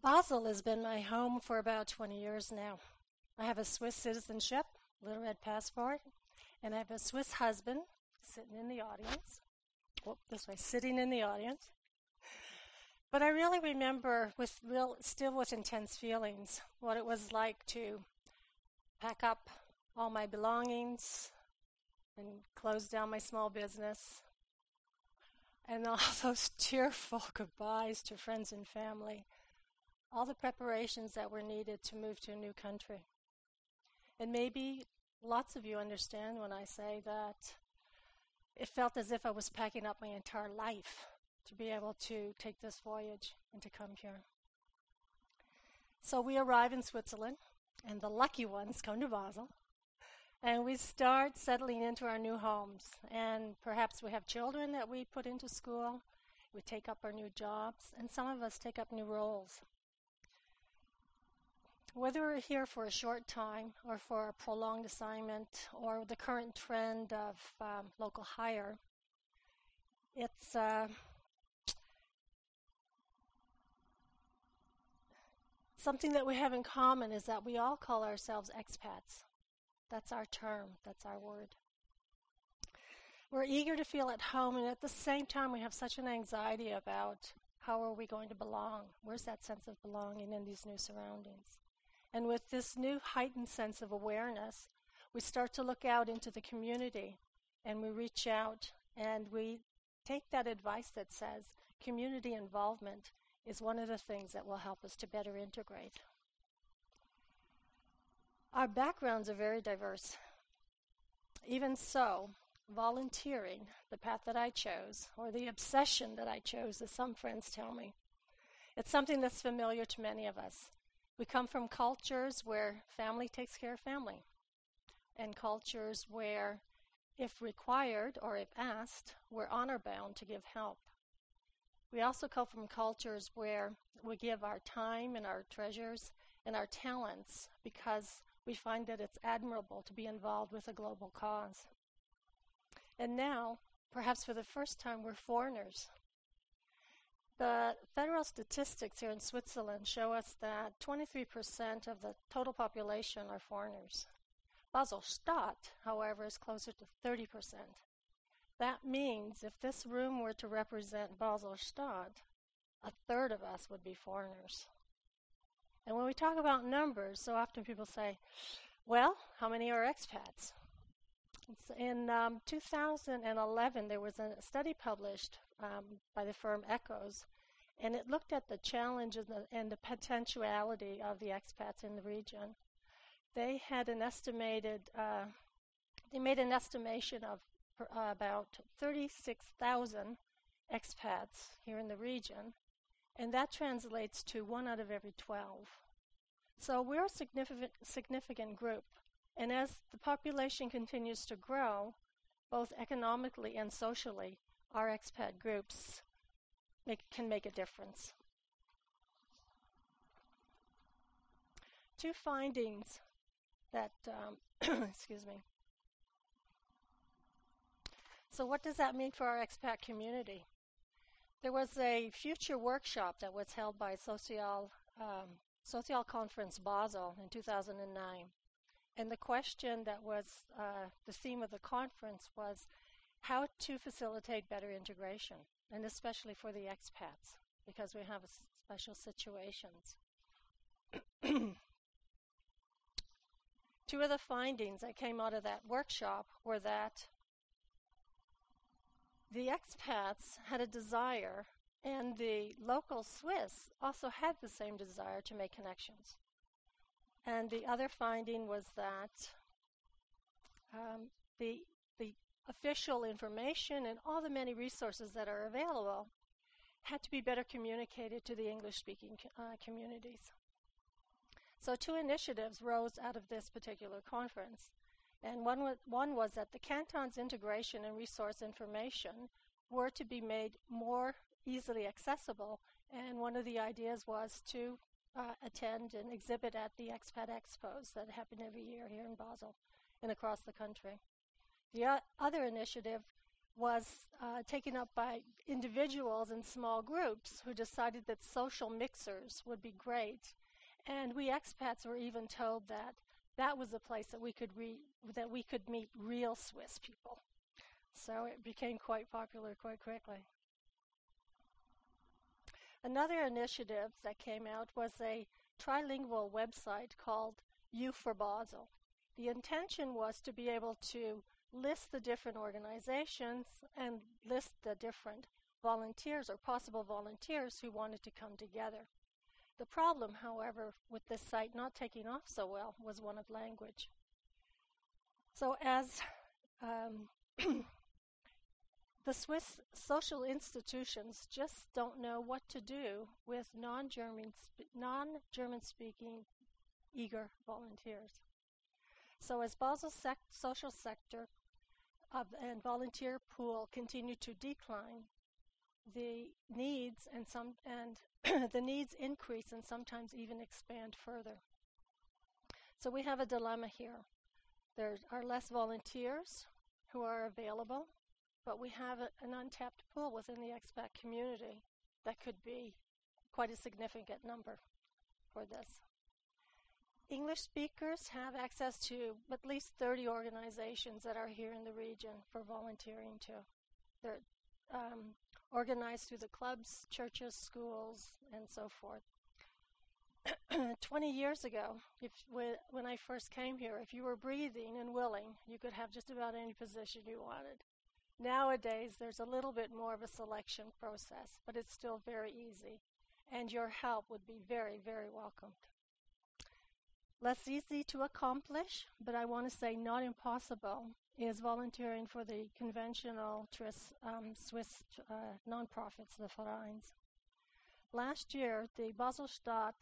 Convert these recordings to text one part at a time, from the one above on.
Basel has been my home for about 20 years now. I have a Swiss citizenship, little red passport, and I have a Swiss husband sitting in the audience. Well, this way, sitting in the audience. But I really remember still with intense feelings what it was like to pack up all my belongings and close down my small business, and all those tearful goodbyes to friends and family, all the preparations that were needed to move to a new country. And maybe lots of you understand when I say that it felt as if I was packing up my entire life to be able to take this voyage and to come here. So we arrive in Switzerland, and the lucky ones come to Basel, and we start settling into our new homes. And perhaps we have children that we put into school, we take up our new jobs, and some of us take up new roles. Whether we're here for a short time or for a prolonged assignment or the current trend of local hire, it's something that we have in common is that we all call ourselves expats. That's our term, that's our word. We're eager to feel at home, and at the same time we have such an anxiety about how are we going to belong? Where's that sense of belonging in these new surroundings? And with this new heightened sense of awareness, we start to look out into the community, and we reach out and we take that advice that says community involvement is one of the things that will help us to better integrate. Our backgrounds are very diverse. Even so, volunteering, the path that I chose, or the obsession that I chose, as some friends tell me, it's something that's familiar to many of us. We come from cultures where family takes care of family, and cultures where, if required or if asked, we're honor-bound to give help. We also come from cultures where we give our time and our treasures and our talents because we find that it's admirable to be involved with a global cause. And now, perhaps for the first time, we're foreigners. The federal statistics here in Switzerland show us that 23% of the total population are foreigners. Basel-Stadt, however, is closer to 30%. That means if this room were to represent Basel-Stadt, a third of us would be foreigners. And when we talk about numbers, so often people say, well, how many are expats? In 2011, there was a study published by the firm Echoes, and it looked at the challenges and the potentiality of the expats in the region. They had an estimated, they made an estimation of about 36,000 expats here in the region, and that translates to 1 out of every 12. So we're a significant group, and as the population continues to grow, both economically and socially, our expat groups can make a difference. Two findings that, excuse me. So what does that mean for our expat community? There was a future workshop that was held by Social Conference Basel in 2009. And the question that was the theme of the conference was how to facilitate better integration, and especially for the expats, because we have special situations. Two of the findings that came out of that workshop were that the expats had a desire, and the local Swiss also had the same desire to make connections. And the other finding was that the official information and all the many resources that are available had to be better communicated to the English-speaking communities. So two initiatives rose out of this particular conference. And one was that the canton's integration and resource information were to be made more easily accessible. And one of the ideas was to attend and exhibit at the Expat Expos that happen every year here in Basel and across the country. The other initiative was taken up by individuals in small groups who decided that social mixers would be great. And we expats were even told that that was a place that we could meet real Swiss people. So it became quite popular quite quickly. Another initiative that came out was a trilingual website called U for Basel. The intention was to be able to list the different organizations and list the different volunteers or possible volunteers who wanted to come together. The problem, however, with this site not taking off so well was one of language. So as the Swiss social institutions just don't know what to do with non-German speaking eager volunteers. So as Basel's social sector and volunteer pool continue to decline, the needs the needs increase and sometimes even expand further. So we have a dilemma here. There are less volunteers who are available, but we have an untapped pool within the expat community that could be quite a significant number for this. English speakers have access to at least 30 organizations that are here in the region for volunteering too. They're organized through the clubs, churches, schools, and so forth. 20 years ago, when I first came here, if you were breathing and willing, you could have just about any position you wanted. Nowadays, there's a little bit more of a selection process, but it's still very easy, and your help would be very, very welcomed. Less easy to accomplish, but I want to say not impossible, is volunteering for the conventional Swiss nonprofits, the Vereins. Last year, the Basel-Stadt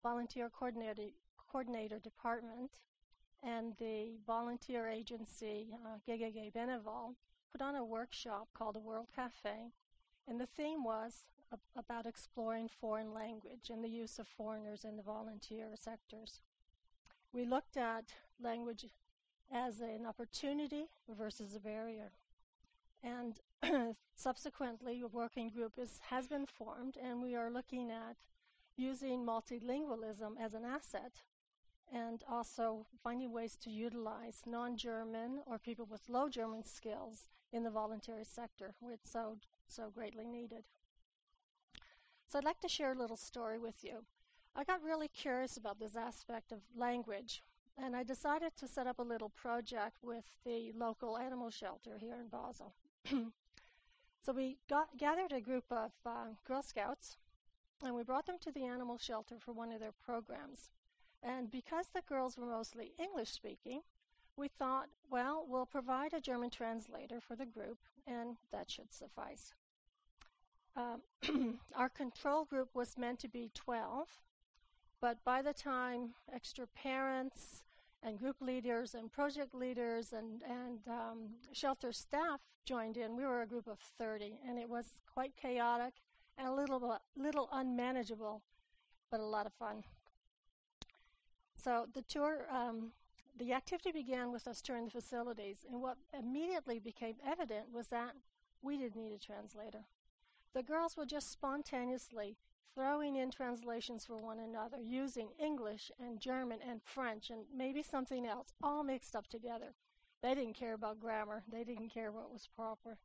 Volunteer Coordinator Department and the volunteer agency GGG Beneval put on a workshop called the World Cafe, and the theme was about exploring foreign language and the use of foreigners in the volunteer sectors. We looked at language as an opportunity versus a barrier. And subsequently, a working group has been formed, and we are looking at using multilingualism as an asset and also finding ways to utilize non-German or people with low German skills in the voluntary sector, where it's so greatly needed. So I'd like to share a little story with you. I got really curious about this aspect of language, and I decided to set up a little project with the local animal shelter here in Basel. So we gathered a group of Girl Scouts, and we brought them to the animal shelter for one of their programs. And because the girls were mostly English-speaking, we thought, well, we'll provide a German translator for the group, and that should suffice. Our control group was meant to be 12, but by the time extra parents and group leaders and project leaders and shelter staff joined in, we were a group of 30, and it was quite chaotic and a little unmanageable, but a lot of fun. So the tour, the activity began with us touring the facilities, and what immediately became evident was that we didn't need a translator. The girls were just spontaneously throwing in translations for one another, using English and German and French and maybe something else, all mixed up together. They didn't care about grammar. They didn't care what was proper.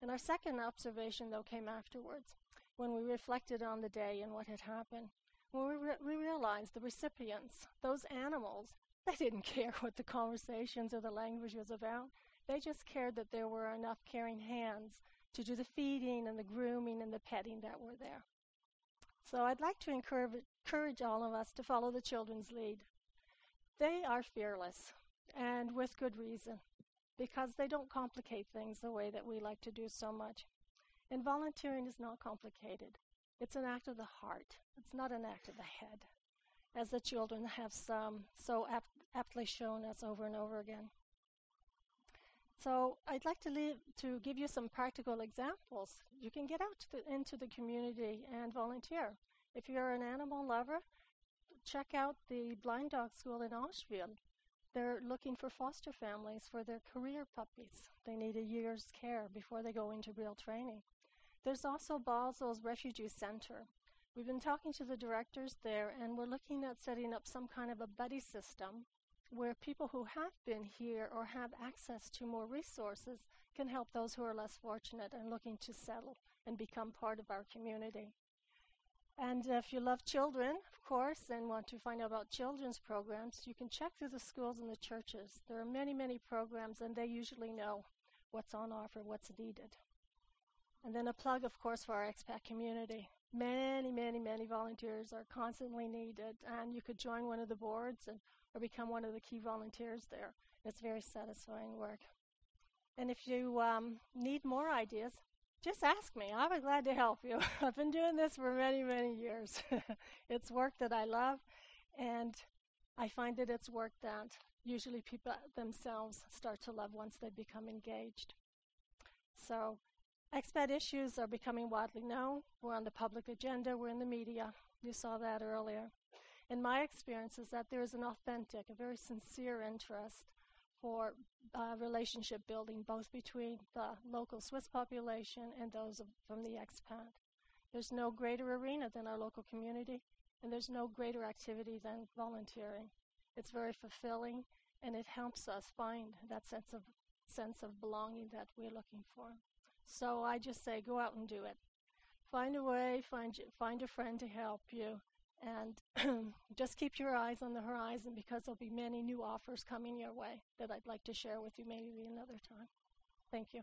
And our second observation, though, came afterwards, when we reflected on the day and what had happened. When we realized the recipients, those animals, they didn't care what the conversations or the language was about. They just cared that there were enough caring hands to do the feeding and the grooming and the petting that were there. So I'd like to encourage all of us to follow the children's lead. They are fearless, and with good reason, because they don't complicate things the way that we like to do so much. And volunteering is not complicated. It's an act of the heart. It's not an act of the head, as the children have so aptly shown us over and over again. So I'd like to give you some practical examples. You can get out into the community and volunteer. If you're an animal lover, check out the blind dog school in Auschwitz. They're looking for foster families for their career puppies. They need a year's care before they go into real training. There's also Basel's Refugee Center. We've been talking to the directors there, and we're looking at setting up some kind of a buddy system where people who have been here or have access to more resources can help those who are less fortunate and looking to settle and become part of our community. And if you love children, of course, and want to find out about children's programs, you can check through the schools and the churches. There are many, many programs, and they usually know what's on offer, what's needed. And then a plug, of course, for our expat community. Many, many, many volunteers are constantly needed, and you could join one of the boards or become one of the key volunteers there. It's very satisfying work. And if you need more ideas, just ask me. I'll be glad to help you. I've been doing this for many, many years. It's work that I love, and I find that it's work that usually people themselves start to love once they become engaged. So expat issues are becoming widely known. We're on the public agenda. We're in the media. You saw that earlier. And my experience is that there is an authentic, a very sincere interest for relationship building, both between the local Swiss population and those from the expat. There's no greater arena than our local community, and there's no greater activity than volunteering. It's very fulfilling, and it helps us find that sense of belonging that we're looking for. So I just say, go out and do it. Find a way, find a friend to help you, and just keep your eyes on the horizon, because there'll be many new offers coming your way that I'd like to share with you maybe another time. Thank you.